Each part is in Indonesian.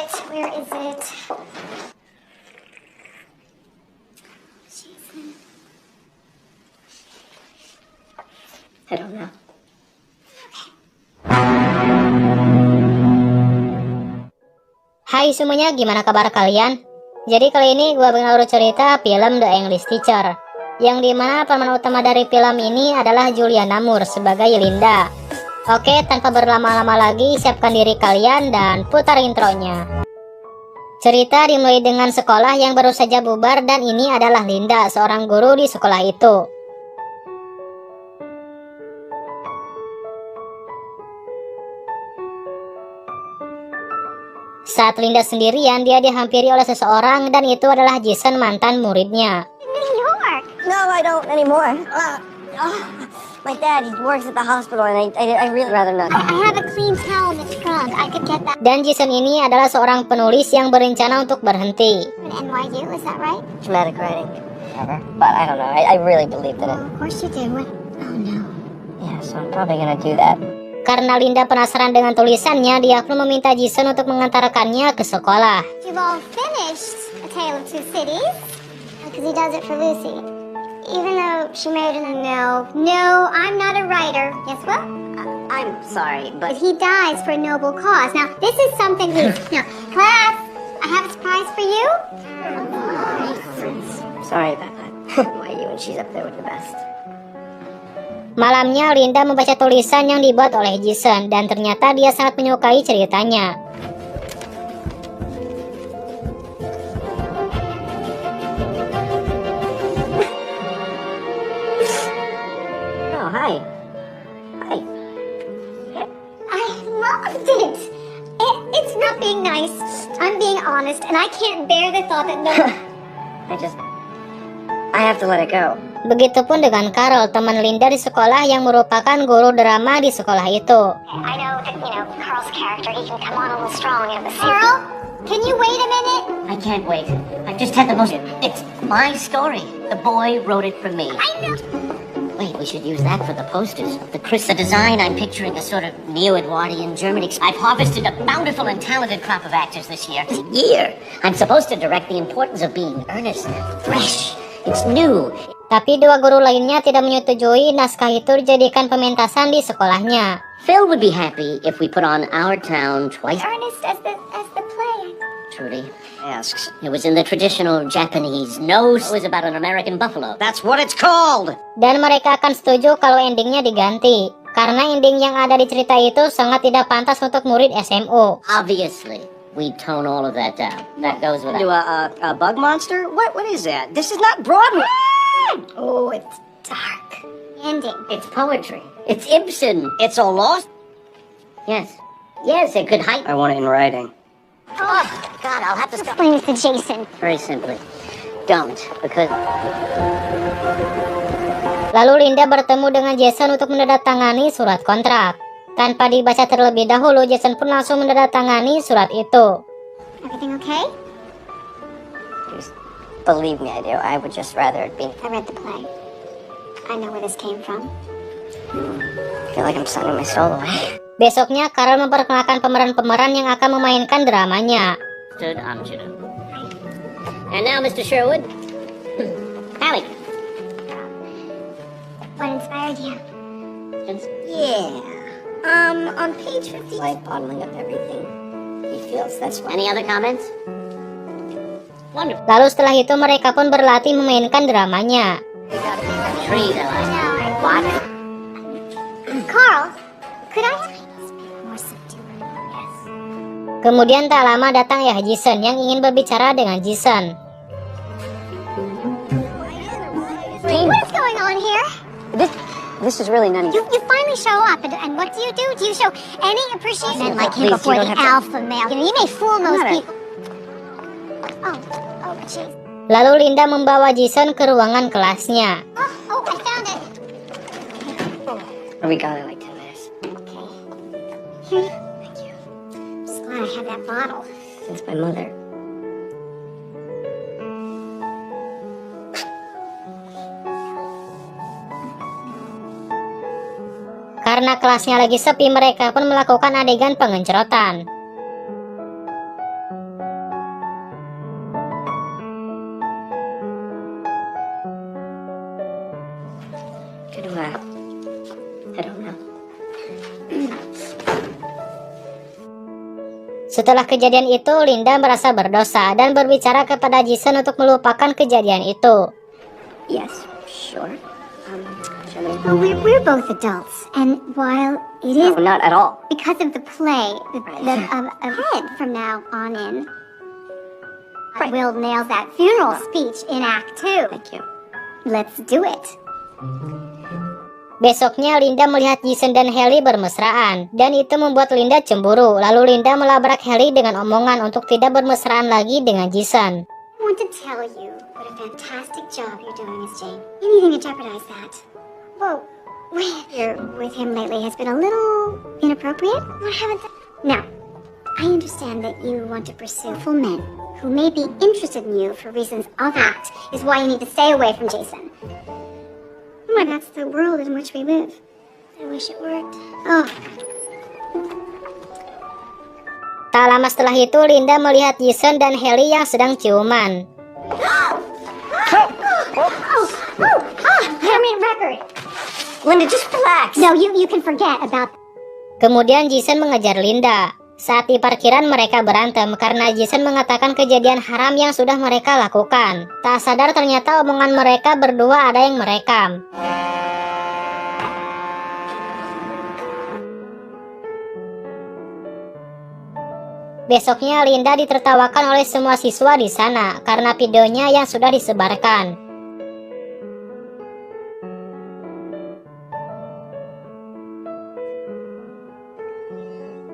it? Where is it? Jason. I don't know. Hai semuanya, gimana kabar kalian? Jadi kali ini gue bakal urut cerita film The English Teacher, yang dimana pemeran utama dari film ini adalah Juliana Moore sebagai Linda. Oke, tanpa berlama-lama lagi, siapkan diri kalian dan putar intronya. Cerita dimulai dengan sekolah yang baru saja bubar, dan ini adalah Linda, seorang guru di sekolah itu. Saat Linda sendirian, dia dihampiri oleh seseorang, dan itu adalah Jason, mantan muridnya. New York. No, I don't anymore. My dad, he works at the hospital, and I really rather not. I have a clean towel in the trunk. I could get that Dan Jason ini adalah seorang penulis yang berencana untuk berhenti. from NYU. Is that right? Dramatic writing. Never. But I don't know. I really believed in it. Of course you do. Oh no. Yeah, so I'm probably gonna do that. Karena Linda penasaran dengan tulisannya, dia pun meminta Jason untuk mengantarkannya ke sekolah. You've all finished A Tale of Two Cities? Because he does it for Lucy. Even though she made it no, I'm not a writer. Guess what? I'm sorry, But but he dies for a noble cause. Now, this is something he's... Now, class, I have a surprise for you. sorry about that. Why you and she's up there with the best. Malamnya, Linda membaca tulisan yang dibuat oleh Jason, dan ternyata dia sangat menyukai ceritanya. Oh, hi. Hi. I loved it. It's not being nice. I'm being honest, and I can't bear the thought that no... I have to let it go. Begitupun dengan Carol, teman Linda di sekolah yang merupakan guru drama di sekolah itu. I know that, Carl's character, he can come on a little strong in the scene. Carl, can you wait a minute? I can't wait. I just had the most... It's my story. The boy wrote it for me. I know. Wait, we should use that for the posters. The design I'm picturing a sort of neo-Edwardian German. I've harvested a bountiful and talented crop of actors this year. I'm supposed to direct the importance of being earnest, fresh. It's new. Tapi dua guru lainnya tidak menyetujui naskah itu dijadikan pementasan di sekolahnya. Phil would be happy if we put on Our Town twice. Ernest as the play. Trudy asks. It was in the traditional Japanese. No, it was about an American buffalo. That's what it's called. Dan mereka akan setuju kalau endingnya diganti. Karena ending yang ada di cerita itu sangat tidak pantas untuk murid SMU. Obviously, we tone all of that down. That goes without. Do a bug monster? What is that? This is not Broadway. Oh, it's dark. Ending. It's poetry. It's Ibsen. It's all lost. Yes. Yes, it could heighten. I want it in writing. Oh, God, I'll have to stop. Explain it to Jason. Very simply, don't, because... Lalu Linda bertemu dengan Jason untuk menandatangani surat kontrak. Tanpa dibaca terlebih dahulu, Jason pun langsung menandatangani surat itu. Everything okay? Just believe me, I do. I would just rather it be. I read the play. I know where this came from. I feel like I'm signing my soul away. Besoknya, Carol memperkenalkan pemeran-pemeran yang akan memainkan dramanya. Stood Amsterdam. And now, Mr. Sherwood. Hallie. What inspired you? Yeah. On page 50. Like bottling up everything he feels. That's why. Any other comments? Wonderful. Lalu setelah itu mereka pun berlatih memainkan dramanya. Tree, though. What? Carl, could I speak more subdued? Yes. Kemudian tak lama datang ya Jason yang ingin berbicara dengan Jason. What's going on here? This is really none of You finally show up, and what do? Do you show any appreciation? Men like him Please, before you the don't have alpha male. You may fool most Not a- people. Oh, jeez. Lalu Linda membawa Jason ke ruangan kelasnya. Oh, I found it. We got it like 10 minutes. Okay. Here you. Thank you. Just glad I have that bottle. It's my mother. Karena kelasnya lagi sepi, mereka pun melakukan adegan pengencerotan. I don't know. Setelah kejadian itu, Linda merasa berdosa dan berbicara kepada Jason untuk melupakan kejadian itu. Yes, sure. Shall we? Well, we're both adults, and while it is No, not at all. because of the play, ahead from now on in, Will nails that funeral speech in Act 2. Thank you. Let's do it. Besoknya Linda melihat Jason dan Haley bermesraan, dan itu membuat Linda cemburu. Lalu Linda melabrak Haley dengan omongan untuk tidak bermesraan lagi dengan Jason. I want to tell you what a fantastic job you're doing, Miss Jane. Anything to jeopardize that. Whoa, here with him lately has been a little inappropriate. I haven't. Now, I understand that you want to pursue full men who may be interested in you for reasons of act is why you need to stay away from Jason. Well, that's the world in which we live. I wish it worked. Oh. Tak lama setelah itu, Linda melihat Jason dan Haley yang sedang ciuman. Permanent record. Linda, just relax. No, you can forget about. Kemudian Jason mengejar Linda. Saat di parkiran mereka berantem karena Jason mengatakan kejadian haram yang sudah mereka lakukan. Tak sadar ternyata omongan mereka berdua ada yang merekam. Besoknya Linda ditertawakan oleh semua siswa di sana karena videonya yang sudah disebarkan.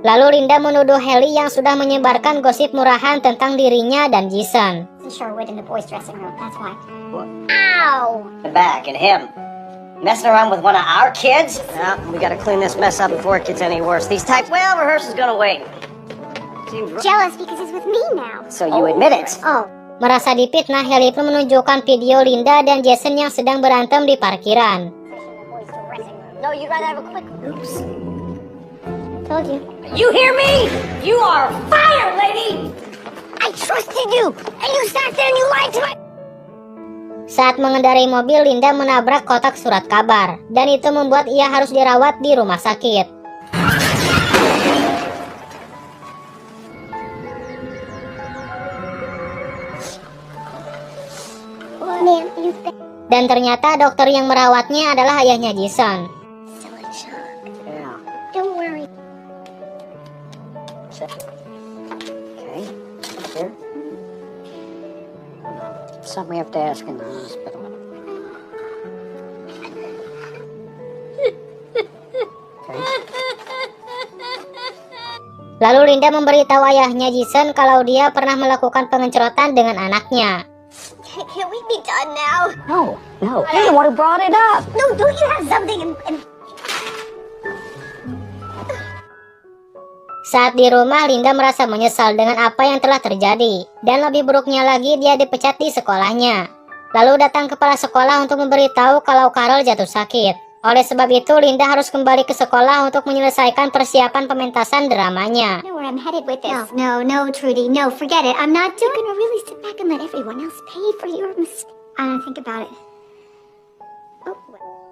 Lalu Linda menuduh Haley yang sudah menyebarkan gosip murahan tentang dirinya dan Jason. Sherwood in the boys' dressing room. That's why. Ow! The back and him. Messing around with one of our kids? No, we gotta clean this mess up before it gets any worse. These types, well, rehearsal's gonna wait. Jealous because he's with me now. So you admit it? Oh. Merasa dipitnah, Haley pun menunjukkan video Linda dan Jason yang sedang berantem di parkiran. No, you gotta have a quick... Oops. Told you. You hear me? You are fired, lady! I trusted you, and you sat there and you lied to me! Saat mengendarai mobil, Linda menabrak kotak surat kabar, dan itu membuat ia harus dirawat di rumah sakit. Dan ternyata dokter yang merawatnya adalah ayahnya Jason. Still in shock. Yeah. Don't worry. Okay. Here. Something we have to ask in the hospital. Okay. Lalu Linda memberitahu ayahnya Jason kalau dia pernah melakukan pengencerotan dengan anaknya. Can we be done now? No. You're the one who brought it up. No, don't you have something in... Saat di rumah, Linda merasa menyesal dengan apa yang telah terjadi. Dan lebih buruknya lagi, dia dipecat di sekolahnya. Lalu datang kepala sekolah untuk memberitahu kalau Carol jatuh sakit. Oleh sebab itu, Linda harus kembali ke sekolah untuk menyelesaikan persiapan pementasan dramanya. I know where I'm headed with this. No, Trudy, no, forget it. I'm not gonna really sit back and let everyone else pay for your mistake. I don't think about it. Oh.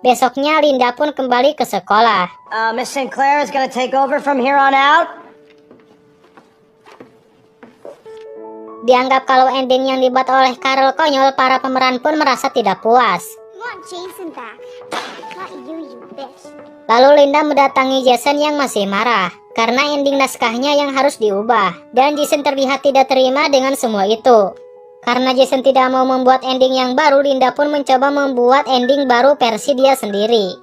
Besoknya, Linda pun kembali ke sekolah. Miss Sinclair is gonna take over from here on out. Dianggap kalau ending yang dibuat oleh Carol konyol, para pemeran pun merasa tidak puas. I want Jason back. Not you bitch. Lalu Linda mendatangi Jason yang masih marah karena ending naskahnya yang harus diubah. Dan Jason terlihat tidak terima dengan semua itu. Karena Jason tidak mau membuat ending yang baru, Linda pun mencoba membuat ending baru versi dia sendiri.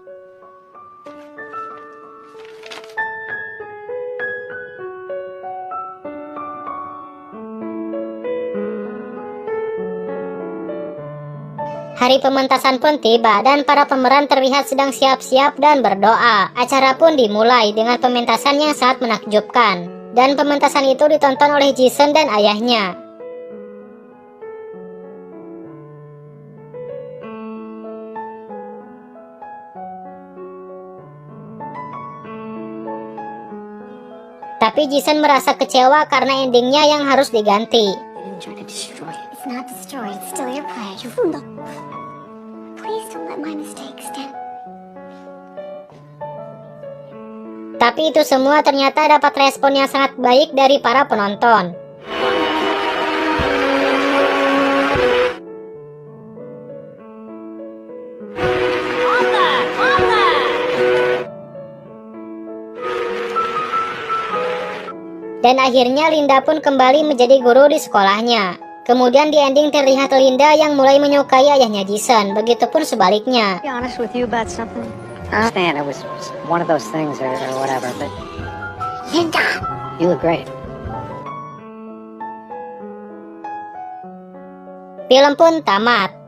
Hari pementasan pun tiba dan para pemeran terlihat sedang siap-siap dan berdoa. Acara pun dimulai dengan pementasan yang sangat menakjubkan. Dan pementasan itu ditonton oleh Jason dan ayahnya. Tapi Jason merasa kecewa karena endingnya yang harus diganti. They didn't try to destroy it. It's not destroyed. It's still your play. Please don't let my mistake stand. Tapi itu semua ternyata dapat respon yang sangat baik dari para penonton. Dan akhirnya Linda pun kembali menjadi guru di sekolahnya. Kemudian di ending terlihat Linda yang mulai menyukai ayahnya Jason, begitupun sebaliknya. Be honest with you about something? I understand it was one of those things or whatever, but Linda! you look great. Film pun tamat.